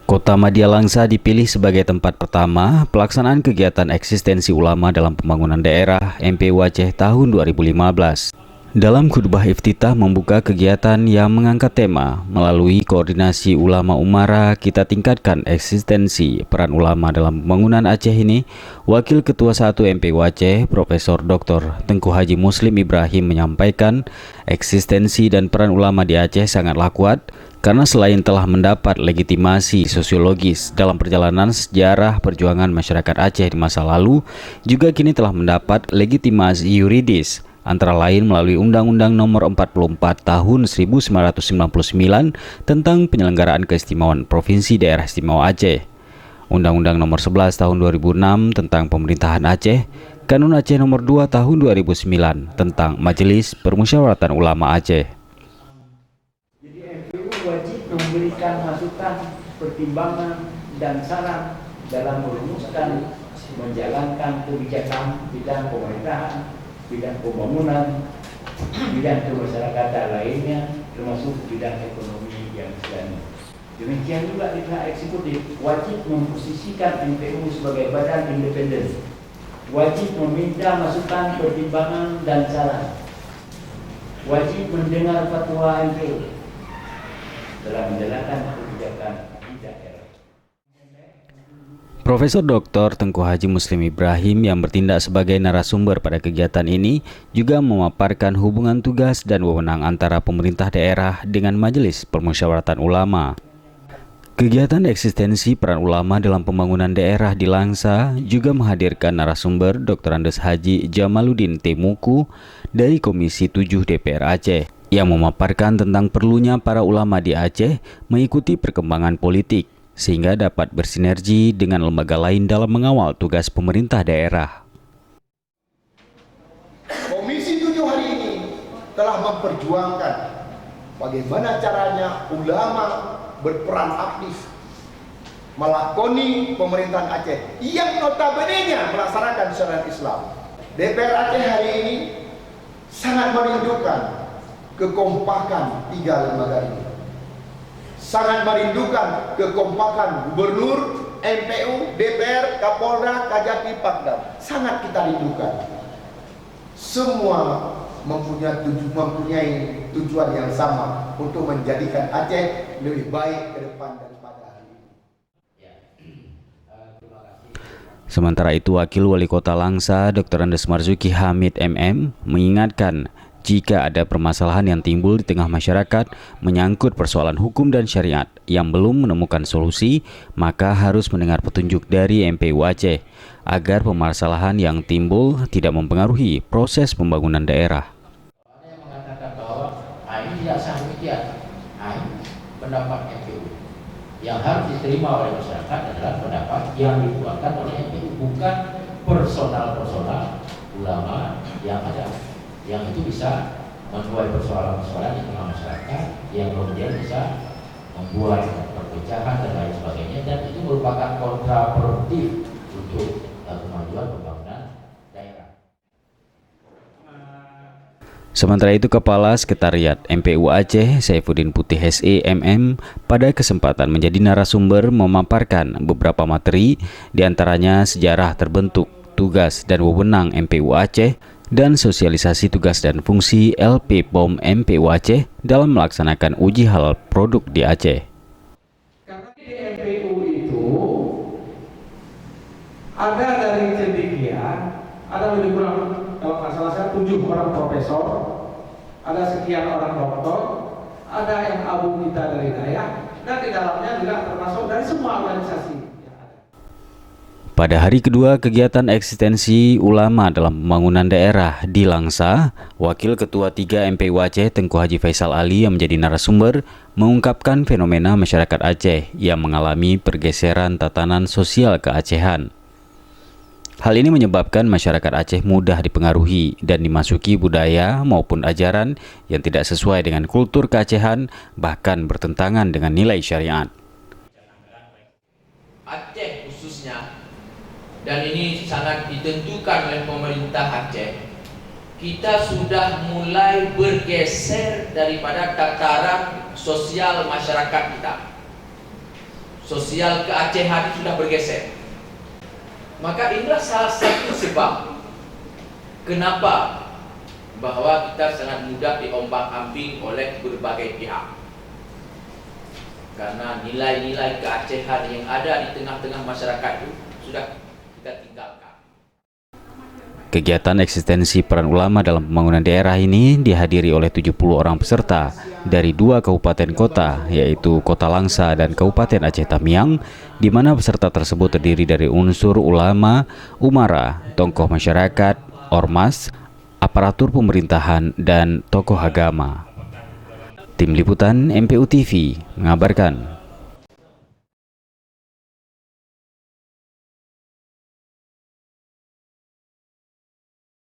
Kota Madia Langsa dipilih sebagai tempat pertama pelaksanaan kegiatan eksistensi ulama dalam pembangunan daerah MPU Aceh tahun 2015. Dalam khutbah iftitah membuka kegiatan yang mengangkat tema melalui koordinasi ulama umara kita tingkatkan eksistensi peran ulama dalam pembangunan Aceh ini, Wakil Ketua 1 MPU Aceh Profesor Dr. Tengku Haji Muslim Ibrahim menyampaikan eksistensi dan peran ulama di Aceh sangatlah kuat karena selain telah mendapat legitimasi sosiologis dalam perjalanan sejarah perjuangan masyarakat Aceh di masa lalu, juga kini telah mendapat legitimasi yuridis antara lain melalui Undang-Undang Nomor 44 Tahun 1999 tentang penyelenggaraan keistimewaan Provinsi Daerah Istimewa Aceh, Undang-Undang Nomor 11 Tahun 2006 tentang Pemerintahan Aceh, Kanun Aceh Nomor 2 Tahun 2009 tentang Majelis Permusyawaratan Ulama Aceh. Jadi MPU wajib memberikan masukan, pertimbangan, dan saran dalam merumuskan menjalankan kebijakan bidang pemerintahan, bidang pembangunan, bidang kemasyarakatan lainnya, termasuk bidang ekonomi yang sedang. Demikian juga di pihak eksekutif wajib memposisikan MPU sebagai badan independen, wajib meminta masukan, pertimbangan, dan saran, wajib mendengar fatwa MPU dalam menjalankan kebijakan di daerah. Profesor Dr. Tengku Haji Muslim Ibrahim yang bertindak sebagai narasumber pada kegiatan ini juga memaparkan hubungan tugas dan wewenang antara pemerintah daerah dengan Majelis Permusyawaratan Ulama. Kegiatan eksistensi peran ulama dalam pembangunan daerah di Langsa juga menghadirkan narasumber Dr. Andes Haji Jamaluddin Temuku dari Komisi 7 DPR Aceh yang memaparkan tentang perlunya para ulama di Aceh mengikuti perkembangan politik sehingga dapat bersinergi dengan lembaga lain dalam mengawal tugas pemerintah daerah. Komisi 7 hari ini telah memperjuangkan bagaimana caranya ulama berperan aktif melakoni pemerintahan Aceh yang notabene-nya melaksanakan syariat Islam. DPR Aceh hari ini sangat merindukan kekompakan tiga lembaga ini. Sangat merindukan kekompakan Gubernur, MPU, DPR, Kapolda, Kajati, Pangdam. Sangat kita rindukan. Semua mempunyai tujuan yang sama untuk menjadikan Aceh lebih baik ke depan daripada hari ini. Sementara itu, Wakil Wali Kota Langsa, Dr. Andes Marzuki Hamid MM, mengingatkan jika ada permasalahan yang timbul di tengah masyarakat menyangkut persoalan hukum dan syariat yang belum menemukan solusi, maka harus mendengar petunjuk dari MPU Aceh agar permasalahan yang timbul tidak mempengaruhi proses pembangunan daerah. Ada yang mengatakan bahwa ini tidak sah demikian. Pendapat MPU yang harus diterima oleh masyarakat adalah pendapat yang dikeluarkan oleh MPU, bukan personal ulama yang ada, yang itu bisa menuai persoalan-persoalan di tengah masyarakat yang kemudian bisa membuat perpecahan dan lain sebagainya, dan itu merupakan kontraproduktif untuk kemajuan pembangunan daerah. Sementara itu, Kepala Sekretariat MPU Aceh Saifuddin Putih SE MM pada kesempatan menjadi narasumber memaparkan beberapa materi, diantaranya sejarah terbentuk, tugas dan wewenang MPU Aceh, dan sosialisasi tugas dan fungsi LP POM MPU Aceh dalam melaksanakan uji halal produk di Aceh. Karena di MPU itu ada dari cendekia, ada lebih kurang kalau nggak salah saya 7 orang profesor, ada sekian orang doktor, ada yang abu kita dari daerah, dan di dalamnya juga termasuk dari semua organisasi. Pada hari kedua kegiatan eksistensi ulama dalam pembangunan daerah di Langsa, Wakil Ketua 3 MPU Aceh Tengku Haji Faisal Ali yang menjadi narasumber mengungkapkan fenomena masyarakat Aceh yang mengalami pergeseran tatanan sosial keacehan. Hal ini menyebabkan masyarakat Aceh mudah dipengaruhi dan dimasuki budaya maupun ajaran yang tidak sesuai dengan kultur keacehan, bahkan bertentangan dengan nilai syariat. Aceh khususnya, dan ini sangat ditentukan oleh pemerintah Aceh, kita sudah mulai bergeser daripada tataran sosial masyarakat kita. sosial keacehan sudah bergeser. Maka inilah salah satu sebab kenapa bahwa kita sangat mudah diombang-ambing oleh berbagai pihak. Karena nilai-nilai keacehan yang ada di tengah-tengah masyarakat itu sudah kita tinggalkan. Kegiatan eksistensi peran ulama dalam pembangunan daerah ini dihadiri oleh 70 orang peserta dari 2 kabupaten kota, yaitu Kota Langsa dan Kabupaten Aceh Tamiang, di mana peserta tersebut terdiri dari unsur ulama, umara, tokoh masyarakat, ormas, aparatur pemerintahan, dan tokoh agama. Tim Liputan MPU TV mengabarkan.